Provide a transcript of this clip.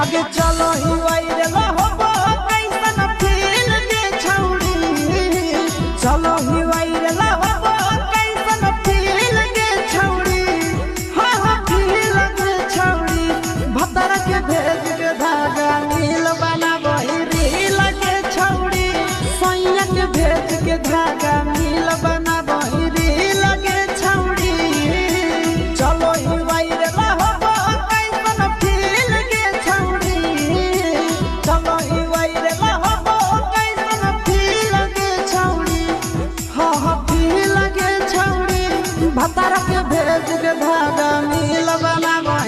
आगे चलो ही वायरल होबो कैसन फील के छौड़ी चलो ही वायरल होबो कैसन फील के छौड़ी हाँ हाँ फील के छौड़ी भतर के भेज के धागा नील बनाबो रील के छौड़ी सैया के भेज के धागा नील बनाबो रील के छौड़ी चलो ही वायरल होबो कैसन फील के छौड़ी चलो ही वायरल होबो कैसन फील के छौड़ी हाँ हाँ फील के छौड़ी भतर के भेज के धागा नील बनाबो